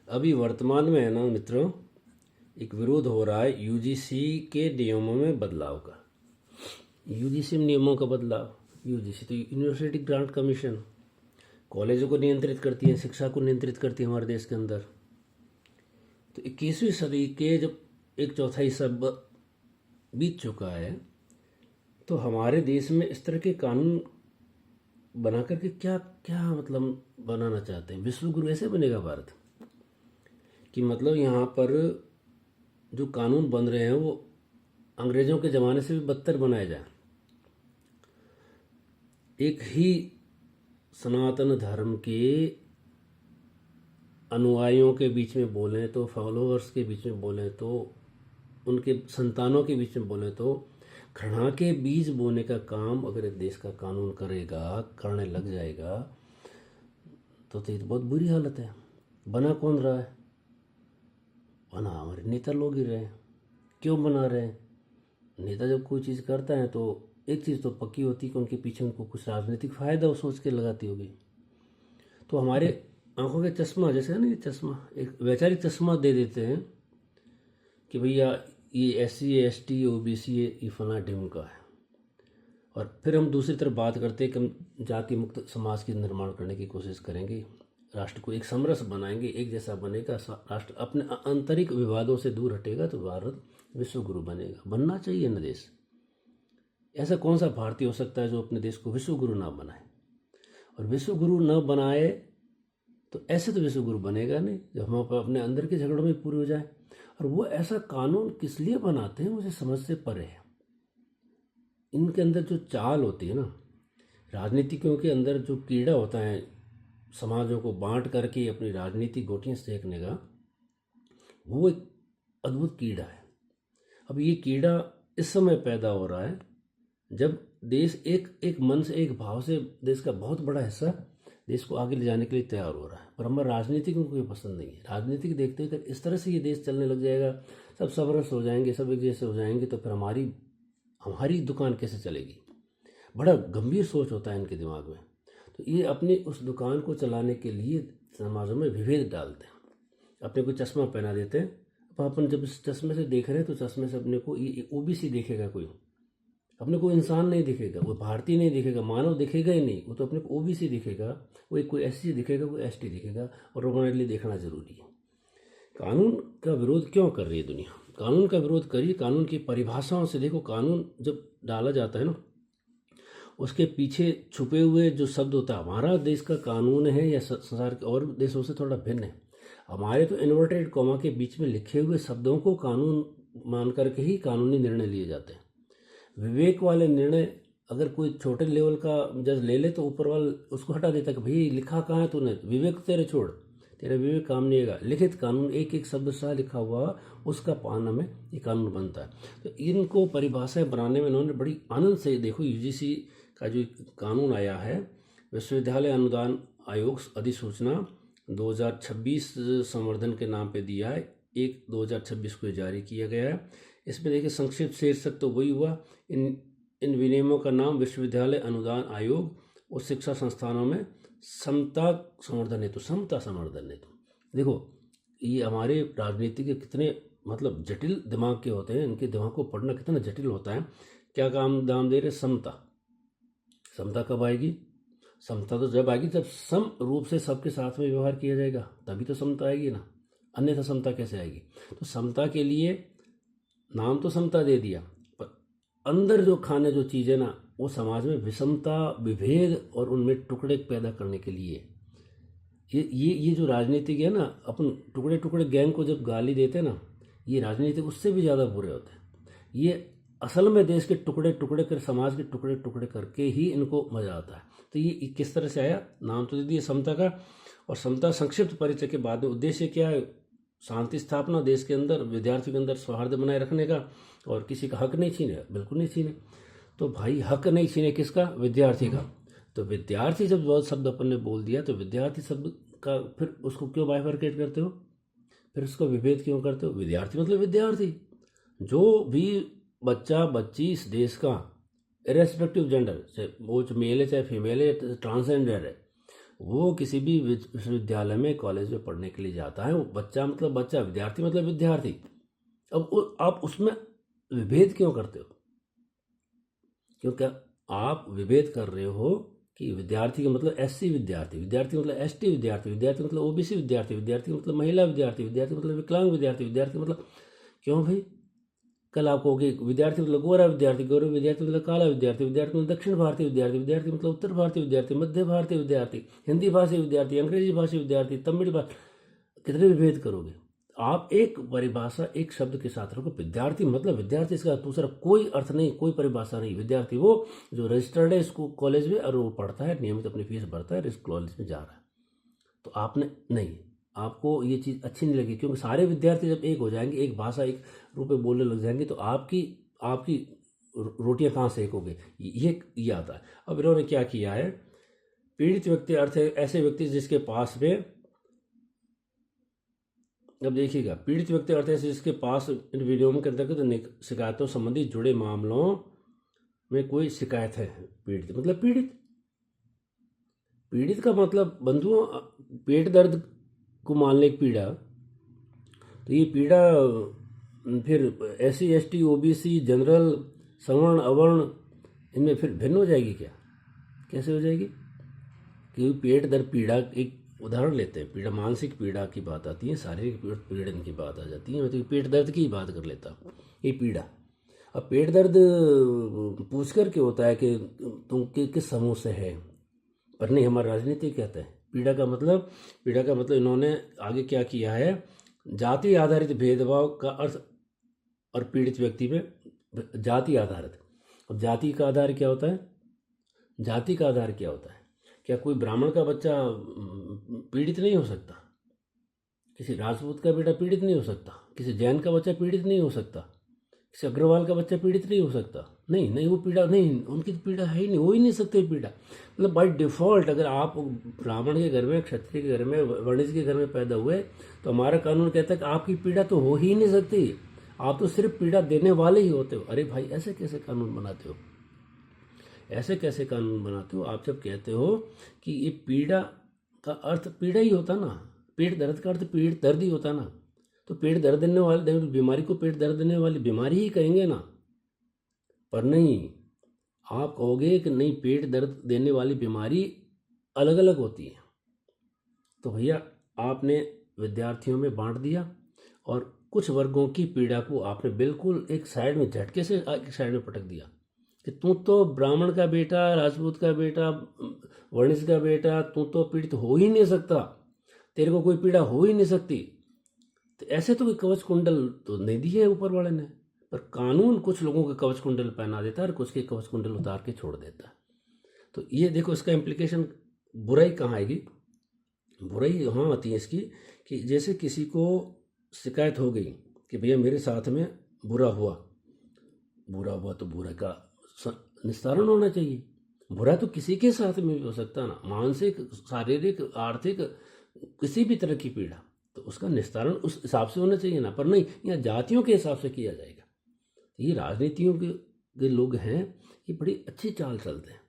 अभी वर्तमान में है ना मित्रों, एक विरोध हो रहा है यूजीसी के नियमों में बदलाव का। यूजीसी नियमों का बदलाव। यूजीसी तो यूनिवर्सिटी ग्रांट कमीशन कॉलेजों को नियंत्रित करती है, शिक्षा को नियंत्रित करती है हमारे देश के अंदर। तो 21वीं सदी के जब एक चौथाई सब बीत चुका है, तो हमारे देश में इस तरह के कानून बना करके क्या क्या मतलब बनाना चाहते हैं? विश्व गुरु ऐसे बनेगा भारत कि मतलब यहाँ पर जो कानून बन रहे हैं वो अंग्रेजों के ज़माने से भी बदतर बनाए जाए। एक ही सनातन धर्म के अनुयायियों के बीच में बोलें तो, फॉलोअर्स के बीच में बोलें तो, उनके संतानों के बीच में बोलें तो, घृणा के बीज बोने का काम अगर देश का कानून करेगा, करने लग जाएगा, तो ये तो बहुत बुरी हालत है। बना कौन रहा है? बना हमारे नेता लोग ही रहे हैं। क्यों बना रहे हैं? नेता जब कोई चीज़ करता है तो एक चीज़ तो पक्की होती है कि उनके पीछे उनको कुछ राजनीतिक फ़ायदा वो सोच के लगाती होगी। तो हमारे आंखों के चश्मा, जैसे है ना, ये चश्मा एक वैचारिक चश्मा दे देते हैं कि भैया ये SC ST OBC ये फला ढिम का है, और फिर हम दूसरी तरफ बात करते हैं कि हम जाति मुक्त समाज की निर्माण करने की कोशिश करेंगे, राष्ट्र को एक समरस बनाएंगे, एक जैसा बनेगा राष्ट्र, अपने आंतरिक विवादों से दूर हटेगा तो भारत विश्व गुरु बनेगा। बनना चाहिए न देश। ऐसा कौन सा भारतीय हो सकता है जो अपने देश को विश्व गुरु ना बनाए? और विश्व गुरु न बनाए तो ऐसे तो विश्व गुरु बनेगा नहीं जब हम अपने अंदर के झगड़ों में पूरे हो जाए। और वो ऐसा कानून किस लिए बनाते हैं मुझे समझ से परे है। इनके अंदर जो चाल होती है ना, राजनीतिकों के अंदर जो कीड़ा होता है समाजों को बांट करके अपनी राजनीतिक गोटियां सेकने का, वो एक अद्भुत कीड़ा है। अब ये कीड़ा इस समय पैदा हो रहा है जब देश एक एक मन से, एक भाव से, देश का बहुत बड़ा हिस्सा देश को आगे ले जाने के लिए तैयार हो रहा है। पर हमारे राजनीतिकों को ये पसंद नहीं है। राजनीतिक देखते हैं कि इस तरह से ये देश चलने लग जाएगा, सब समरस हो जाएंगे, सब एक जैसे हो जाएंगे, तो फिर हमारी दुकान कैसे चलेगी? बड़ा गंभीर सोच होता है इनके दिमाग में। तो ये अपनी उस दुकान को चलाने के लिए समाजों में विभेद डालते हैं, अपने को चश्मा पहना देते हैं। अब अपन जब इस चश्मे से देख रहे हैं तो चश्मे से अपने को ये OBC देखेगा कोई, अपने को इंसान नहीं दिखेगा, वो भारतीय नहीं दिखेगा, मानव दिखेगा ही नहीं। वो तो अपने को OBC दिखेगा, वो एक कोई SC दिखेगा, कोई ST दिखेगा, और हमारे लिए देखना जरूरी है। कानून का विरोध क्यों कर रही है दुनिया? कानून का विरोध करिए, कानून की परिभाषाओं से देखो। कानून जब डाला जाता है ना, उसके पीछे छुपे हुए जो शब्द होता है, हमारा देश का कानून है या संसार के और देशों से थोड़ा भिन्न है। हमारे तो इन्वर्टेड कॉमा के बीच में लिखे हुए शब्दों को कानून मान करके ही कानूनी निर्णय लिए जाते हैं। विवेक वाले निर्णय अगर कोई छोटे लेवल का जज ले ले तो ऊपर वाला उसको हटा देता है कि भाई लिखा कहाँ है तूने, विवेक तेरे छोड़, तेरा विवेक काम नहीं आएगा। लिखित कानून एक एक शब्द सा लिखा हुआ उसका पालन में ये कानून बनता है। तो इनको परिभाषाएं बनाने में इन्होंने बड़ी आनंद से, देखो UGC का जो कानून आया है, विश्वविद्यालय अनुदान आयोग अधिसूचना 2026 संवर्धन के नाम पे दिया है, 1/2026 को जारी किया गया है। इसमें देखिए संक्षिप्त शीर्षक तो वही हुआ, इन विनियमों का नाम विश्वविद्यालय अनुदान आयोग और शिक्षा संस्थानों में समता संवर्धन हेतु, समता संवर्धन हेतु। देखो ये हमारे राजनीति के कितने मतलब जटिल दिमाग के होते हैं, इनके दिमाग को पढ़ना कितना जटिल होता है। क्या काम दाम दे रहे? समता। समता कब आएगी? समता तो जब आएगी जब सम रूप से सबके साथ में व्यवहार किया जाएगा, तभी तो समता आएगी ना, अन्यथा समता कैसे आएगी? तो समता के लिए नाम तो समता दे दिया, पर अंदर जो खाने जो चीज़ें ना, वो समाज में विषमता, विभेद और उनमें टुकड़े पैदा करने के लिए ये जो राजनीतिक है ना, अपन टुकड़े टुकड़े गैंग को जब गाली देते हैं ना, ये राजनीतिक उससे भी ज़्यादा बुरे होते हैं। ये असल में देश के टुकड़े टुकड़े कर, समाज के टुकड़े टुकड़े करके ही इनको मजा आता है। तो ये किस तरह से आया? नाम तो दे दिया समता का, और समता संक्षिप्त परिचय के बाद उद्देश्य क्या है? शांति स्थापना, देश के अंदर विद्यार्थी के अंदर सौहार्द बनाए रखने का, और किसी का हक नहीं छीने, बिल्कुल नहीं छीने। तो भाई हक नहीं छीने किसका? विद्यार्थी का। तो विद्यार्थी जब बहुत शब्द अपन ने बोल दिया, तो विद्यार्थी शब्द का फिर उसको क्यों बाइफरकेट करते हो? फिर उसका विभेद क्यों करते हो? विद्यार्थी मतलब विद्यार्थी। जो भी बच्चा बच्ची इस देश का, इरेस्पेक्टिव जेंडर, चाहे वो मेल है चाहे फीमेल है, ट्रांसजेंडर है, वो किसी भी विश्वविद्यालय में कॉलेज में पढ़ने के लिए जाता है, वो बच्चा मतलब बच्चा, विद्यार्थी मतलब विद्यार्थी। अब आप उसमें विभेद क्यों करते हो? क्योंकि आप विभेद कर रहे हो कि विद्यार्थी का मतलब एससी विद्यार्थी, विद्यार्थी मतलब एसटी विद्यार्थी, विद्यार्थी मतलब ओबीसी विद्यार्थी, विद्यार्थी मतलब महिला विद्यार्थी, विद्यार्थी मतलब विकलांग विद्यार्थी, विद्यार्थी मतलब क्यों भाई? कल आप कहोगे विद्यार्थी मतलब गोरा विद्यार्थी, गोरा विद्यार्थी मतलब काला विद्यार्थी, विद्यार्थी मतलब दक्षिण भारतीय विद्यार्थी, विद्यार्थी मतलब उत्तर भारतीय विद्यार्थी, मध्य भारतीय विद्यार्थी, हिंदी भाषी विद्यार्थी, अंग्रेजी भाषी विद्यार्थी, तमिल भाषा, कितने विभेद करोगे? आप एक परिभाषा एक शब्द के साथ रखो, विद्यार्थी मतलब विद्यार्थी, इसका दूसरा कोई अर्थ नहीं, कोई परिभाषा नहीं। विद्यार्थी वो जो रजिस्टर्ड है स्कूल कॉलेज में और वो पढ़ता है, नियमित अपनी फीस भरता है, इस कॉलेज में जा रहा है। तो आपने नहीं, आपको ये चीज़ अच्छी नहीं लगी, क्योंकि सारे विद्यार्थी जब एक हो जाएंगे, एक भाषा एक रूप में बोलने लग जाएंगे, तो आपकी आपकी रोटियां कहाँ से एक हो गई? ये आता है। अब इन्होंने क्या किया है, पीड़ित व्यक्ति अर्थ है ऐसे व्यक्ति जिसके पास में, अब देखिएगा, पीड़ित व्यक्ति अर्थ है जिसके पास इन वीडियो के अंतर्गत शिकायतों संबंधी जुड़े मामलों में कोई शिकायत है। पीड़ित मतलब पीड़ित, पीड़ित का मतलब बंधुओं, पेट दर्द को मान ले एक पीड़ा, तो ये पीड़ा फिर एससी एसटी ओबीसी जनरल सवर्ण अवर्ण इनमें फिर भिन्न हो जाएगी क्या? कैसे हो जाएगी? क्योंकि पेट दर्द पीड़ा एक उदाहरण लेते हैं, पीड़ा मानसिक पीड़ा की बात आती है, शारीरिक पीड़न की बात आ जाती है, मैं तो पेट दर्द की बात कर लेता हूँ, ये पीड़ा। अब पेट दर्द पूछ कर के होता है कि तुम किस समूह से है, पर नहीं, हमारा राजनीति कहता है पीड़ा का मतलब इन्होंने आगे क्या किया है, जाति आधारित भेदभाव का अर्थ और पीड़ित व्यक्ति में जाति आधारित। अब जाति का आधार क्या होता है? जाति का आधार क्या होता है? क्या कोई ब्राह्मण का बच्चा पीड़ित नहीं हो सकता? किसी राजपूत का बेटा पीड़ित नहीं हो सकता? किसी जैन का बच्चा पीड़ित नहीं हो सकता? किसी अग्रवाल का बच्चा पीड़ित नहीं हो सकता? नहीं, वो पीड़ा नहीं, उनकी पीड़ा है ही नहीं, हो ही नहीं सकते पीड़ा। मतलब बाय डिफ़ॉल्ट अगर आप ब्राह्मण के घर में, क्षत्रिय के घर में, वणिज के घर में पैदा हुए, तो हमारा कानून कहता है कि आपकी पीड़ा तो हो ही नहीं सकती, आप तो सिर्फ पीड़ा देने वाले ही होते हो। अरे भाई, ऐसे कैसे कानून बनाते हो? ऐसे कैसे कानून बनाते हो? आप जब कहते हो कि ये पीड़ा का अर्थ पीड़ा ही होता ना, पेट दर्द का अर्थ पेट दर्द ही होता ना, तो पेट दर्द देने वाले बीमारी को पेट दर्द देने वाली बीमारी ही कहेंगे ना। पर नहीं, आप कहोगे कि नहीं, पेट दर्द देने वाली बीमारी अलग अलग होती है। तो भैया, आपने विद्यार्थियों में बांट दिया और कुछ वर्गों की पीड़ा को आपने बिल्कुल एक साइड में, झटके से एक साइड में पटक दिया कि तू तो ब्राह्मण का बेटा, राजपूत का बेटा, वणिज का बेटा, तू तो पीड़ित हो ही नहीं सकता, तेरे को कोई पीड़ा हो ही नहीं सकती। तो ऐसे तो कोई कवच कुंडल तो नहीं दिए ऊपर वाले ने, पर कानून कुछ लोगों के कवच कुंडल पहना देता है और कुछ के कवच कुंडल उतार के छोड़ देता है। तो ये देखो, इसका इम्प्लीकेशन बुराई कहाँ आएगी? बुराई यहाँ आती है इसकी कि जैसे किसी को शिकायत हो गई कि भैया मेरे साथ में बुरा हुआ तो बुरा का निस्तारण होना चाहिए। बुरा तो किसी के साथ में भी हो सकता ना, मानसिक, शारीरिक, आर्थिक, किसी भी तरह की पीड़ा, तो उसका निस्तारण उस हिसाब से होना चाहिए ना। पर नहीं, यहाँ जातियों के हिसाब से किया जाएगा। ये राजनीतियों के लोग हैं, ये बड़ी अच्छी चाल चलते हैं,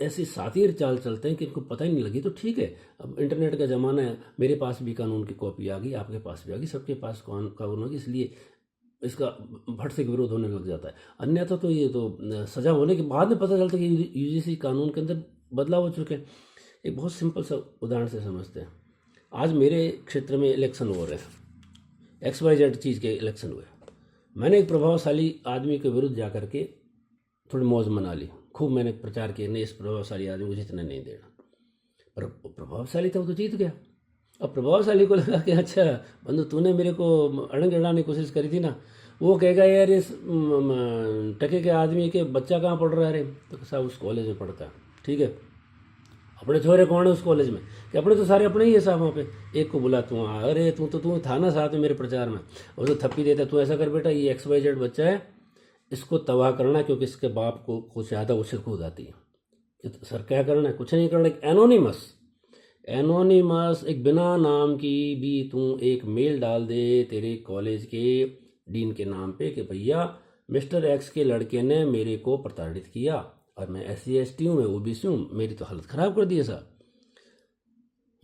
ऐसी सातिर चाल चलते हैं कि इनको पता ही नहीं लगी। तो ठीक है, अब इंटरनेट का ज़माना है, मेरे पास भी कानून की कॉपी आ गई, आपके पास भी आ गई, सबके पास कानून होगी, इसलिए इसका भट से विरोध होने लग जाता है। अन्यथा तो ये तो सजा होने के बाद में पता चलता है कि यूजीसी कानून के अंदर बदलाव हो चुके हैं। एक बहुत सिंपल सा उदाहरण से समझते हैं। आज मेरे क्षेत्र में इलेक्शन हो रहे हैं, XYZ चीज़ के इलेक्शन हुए, मैंने एक प्रभावशाली आदमी के विरुद्ध जा करके थोड़ी मौज मना ली, खूब मैंने प्रचार किया, नहीं, इस प्रभावशाली आदमी को जितना नहीं देना। पर प्रभावशाली था, वो तो जीत गया। अब प्रभावशाली को लगा कि अच्छा बंधु, तूने मेरे को अड़ंग अड़ाने की कोशिश करी थी ना, वो कहेगा यार इस टके के आदमी के बच्चा कहाँ पढ़ रहा है रे, तो साहब उस कॉलेज में पढ़ता है। ठीक है, अपने छोरे कौन है उस कॉलेज में? कि अपने तो सारे अपने ही है साहब। वहाँ पे एक को बुला, तू अरे तू था ना साथ में मेरे प्रचार में, और तो थप्पी देता, तू ऐसा कर बेटा, ये XYZ बच्चा है, इसको तबाह करना, क्योंकि इसके बाप को कुछ ज़्यादा उछल कूद आती है। तो सर क्या करना है? कुछ नहीं करना। एनोनिमस एक बिना नाम की भी तू एक मेल डाल दे तेरे कॉलेज के डीन के नाम पे कि भैया मिस्टर X के लड़के ने मेरे को प्रताड़ित किया, और मैं SC ST हूँ, मैं OBC हूँ, मेरी तो हालत ख़राब कर दी है साहब।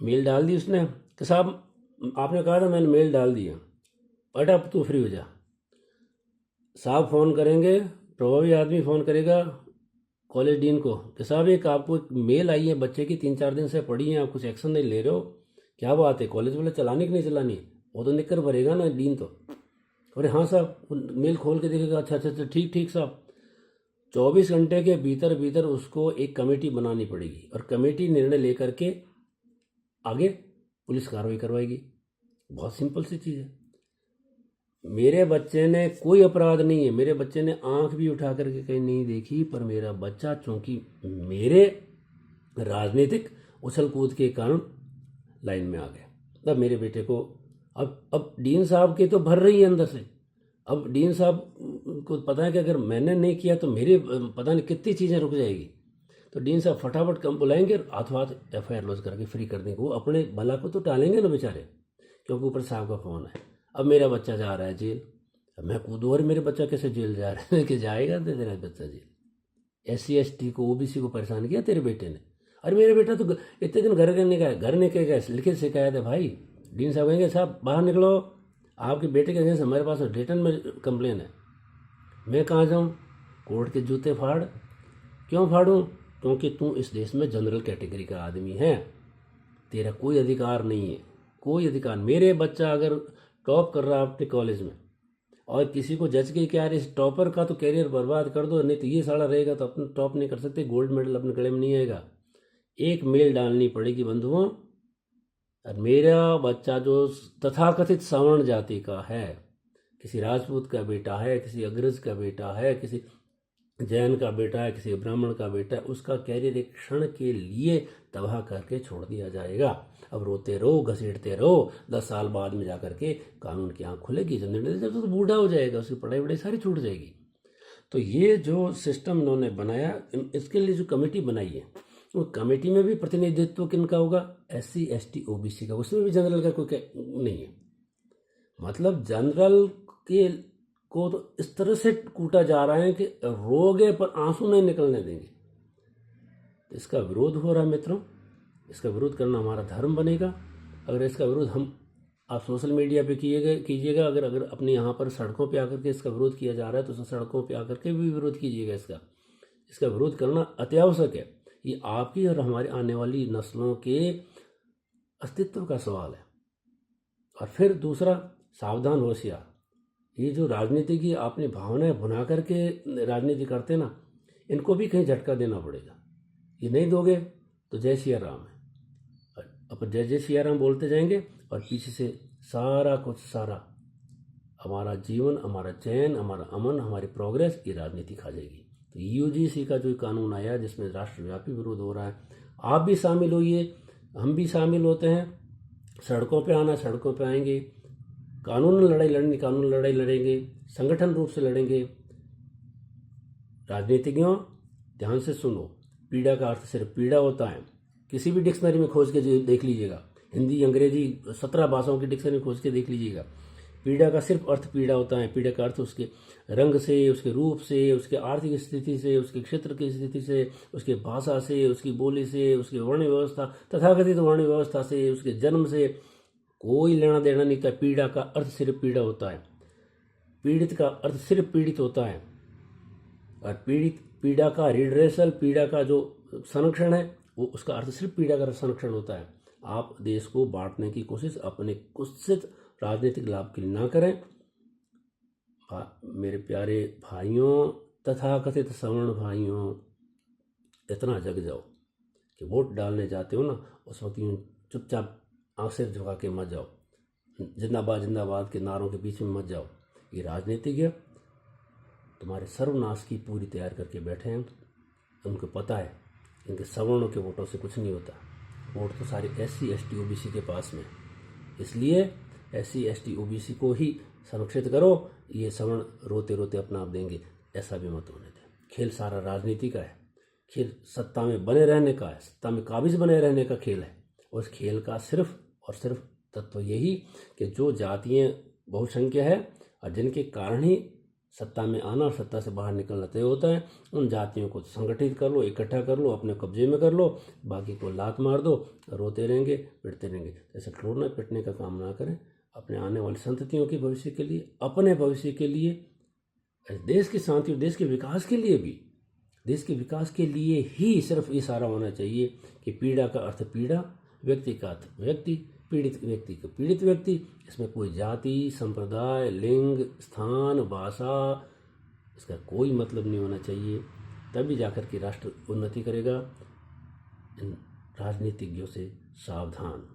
मेल डाल दी उसने कि साहब आपने कहा था, मैंने मेल डाल दिया, बट अब तू फ्री हो जा। साहब फ़ोन करेंगे, प्रभावी आदमी फ़ोन करेगा कॉलेज डीन को कि साहब एक आपको एक मेल आई है बच्चे की, 3-4 दिन से पड़ी है, आप कुछ एक्शन नहीं ले रहे हो, क्या बात है? कॉलेज वाले चलानी कि नहीं चलानी? वो तो निकर भरेगा ना डीन तो। अरे हाँ साहब, वो मेल खोल के देखेगा, अच्छा अच्छा अच्छा, ठीक ठीक साहब। 24 घंटे के भीतर भीतर उसको एक कमेटी बनानी पड़ेगी और कमेटी निर्णय लेकर के आगे पुलिस कार्रवाई करवाएगी। बहुत सिंपल सी चीज़ है। मेरे बच्चे ने कोई अपराध नहीं है, मेरे बच्चे ने आंख भी उठा करके कहीं नहीं देखी, पर मेरा बच्चा चूंकि मेरे राजनीतिक उछल कूद के कारण लाइन में आ गया। तब मेरे बेटे को अब डीन साहब के तो भर रही है अंदर से। अब डीन साहब को पता है कि अगर मैंने नहीं किया तो मेरे पता नहीं कितनी चीज़ें रुक जाएगी। तो डीन साहब फटाफट कम बुलाएंगे और हाथों हाथ FIR लॉन्च करके फ्री कर देंगे। वो अपने भला को तो टालेंगे ना बेचारे, क्योंकि ऊपर साहब का फ़ोन है। अब मेरा बच्चा जा रहा है जेल, अब मैं कूदूँ और मेरे बच्चा कैसे जेल जा रहा है कि जाएगा तो तेरा बच्चा जेल। SC ST को OBC को परेशान किया तेरे बेटे ने। अरे मेरा बेटा तो इतने दिन घर नहीं गया, घर नहीं गया, लिखित शिकायत है भाई। डीन साहब कहेंगे साहब बाहर निकलो, आपके बेटे के अगेंस्ट हमारे पास रिटर्न में कंप्लेन है। मैं कहाँ जाऊँ? कोर्ट के जूते फाड़। क्यों फाड़ूँ? क्योंकि तू इस देश में जनरल कैटेगरी का आदमी है, तेरा कोई अधिकार नहीं है, कोई अधिकार। मेरे बच्चा अगर टॉप कर रहा है अपने कॉलेज में और किसी को जज के क्या इस टॉपर का तो कैरियर बर्बाद कर दो, नहीं तो ये साला रहेगा तो अपने टॉप नहीं कर सकते, गोल्ड मेडल अपने गले में नहीं आएगा। एक मेल डालनी पड़ेगी बंधुओं। और मेरा बच्चा जो तथाकथित सवर्ण जाति का है, किसी राजपूत का बेटा है, किसी अग्रज का बेटा है, किसी जैन का बेटा है, किसी ब्राह्मण का बेटा है, उसका कैरियर एक क्षण के लिए तबाह करके छोड़ दिया जाएगा। अब रोते रहो, घसीटते रहो, 10 साल बाद में जाकर के कानून की आंख खुलेगी। जब निर्णय जब तो बूढ़ा हो जाएगा, उसकी पढ़ाई वढ़ाई सारी छूट जाएगी। तो ये जो सिस्टम इन्होंने बनाया, इसके लिए जो कमेटी बनाई है, वो कमेटी में भी प्रतिनिधित्व किनका होगा? SC ST OBC का। उसमें भी जनरल का कोई नहीं है। मतलब जनरल के को तो इस तरह से कूटा जा रहा है कि रोगे पर आंसू नहीं निकलने देंगे। तो इसका विरोध हो रहा है मित्रों, इसका विरोध करना हमारा धर्म बनेगा। अगर इसका विरोध आप सोशल मीडिया पे कीजिएगा, अगर अपने यहाँ पर सड़कों पे आकर के इसका विरोध किया जा रहा है तो सड़कों पे आकर के भी विरोध कीजिएगा। इसका विरोध करना अत्यावश्यक है। ये आपकी और हमारे आने वाली नस्लों के अस्तित्व का सवाल है। और फिर दूसरा, सावधान होशियार। ये जो राजनीति की आपने भावनाएं बुना करके राजनीति करते ना, इनको भी कहीं झटका देना पड़ेगा। ये नहीं दोगे तो जय सिया राम है, अब जय जय सिया राम बोलते जाएंगे और पीछे से सारा कुछ, सारा हमारा जीवन, हमारा चैन, हमारा अमन, हमारी प्रोग्रेस ये राजनीति खा जाएगी। तो UGC का जो कानून आया जिसमें राष्ट्रव्यापी विरोध हो रहा है, आप भी शामिल होइए, हम भी शामिल होते हैं। सड़कों पे आना, सड़कों पे आएंगे, कानून लड़ाई लड़नी, कानून लड़ाई लड़ेंगे, संगठन रूप से लड़ेंगे। राजनीतिज्ञों ध्यान से सुनो, पीड़ा का अर्थ सिर्फ पीड़ा होता है। किसी भी डिक्शनरी में खोज के देख लीजिएगा, हिंदी अंग्रेजी 17 भाषाओं की डिक्शनरी में खोज के देख लीजिएगा, पीड़ा का सिर्फ अर्थ पीड़ा होता है। पीड़ा का अर्थ उसके रंग से, उसके रूप से, उसके आर्थिक स्थिति से, उसके क्षेत्र की स्थिति से, उसके भाषा से, उसकी बोली से, उसकी वर्ण व्यवस्था, तथाकथित वर्ण व्यवस्था से, उसके जन्म से कोई लेना देना नहीं था। पीड़ा का अर्थ सिर्फ पीड़ा होता है, पीड़ित का अर्थ सिर्फ पीड़ित होता है। और पीड़ा का रिड्रेसल, पीड़ा का जो संरक्षण है, वो उसका अर्थ सिर्फ पीड़ा का संरक्षण होता है। आप देश को बांटने की कोशिश अपने कुत्सित राजनीतिक लाभ के लिए ना करें। मेरे प्यारे भाइयों, तथाकथित सवर्ण भाइयों, इतना जग जाओ कि वोट डालने जाते हो ना, उस वक्त यूँ चुपचाप आँख सिर झुका के मत जाओ, जिंदाबाद जिंदाबाद के नारों के बीच में मत जाओ। ये राजनीतिज्ञ तुम्हारे सर्वनाश की पूरी तैयार करके बैठे हैं। उनको पता है इनके सवर्णों के वोटों से कुछ नहीं होता, वोट तो सारे SC ST OBC के पास में। इसलिए SC ST OBC को ही संरक्षित करो। ये सवर्ण रोते रोते अपना आप देंगे, ऐसा भी मत होने दें। खेल सारा राजनीति का है, खेल सत्ता में बने रहने का है, सत्ता में काबिज बने रहने का खेल है। उस खेल का सिर्फ और सिर्फ तत्व यही कि जो जातियाँ बहुसंख्य है और जिनके कारण ही सत्ता में आना और सत्ता से बाहर निकलना तय होता है। उन जातियों को संगठित कर लो, इकट्ठा कर लो, अपने कब्जे में कर लो, बाकी को लात मार दो, रोते रहेंगे, पिटते रहेंगे। ऐसे रोना पिटने का काम ना करें। अपने आने वाली संततियों के भविष्य के लिए, अपने भविष्य के लिए, देश की शांति और देश के विकास के लिए भी, देश के विकास के लिए ही सिर्फ इशारा होना चाहिए कि पीड़ा का अर्थ पीड़ा, व्यक्ति का अर्थ व्यक्ति, पीड़ित व्यक्ति को पीड़ित व्यक्ति। इसमें कोई जाति, संप्रदाय, लिंग, स्थान, भाषा, इसका कोई मतलब नहीं होना चाहिए। तभी जाकर के राष्ट्र उन्नति करेगा। इन राजनीतिज्ञों से सावधान।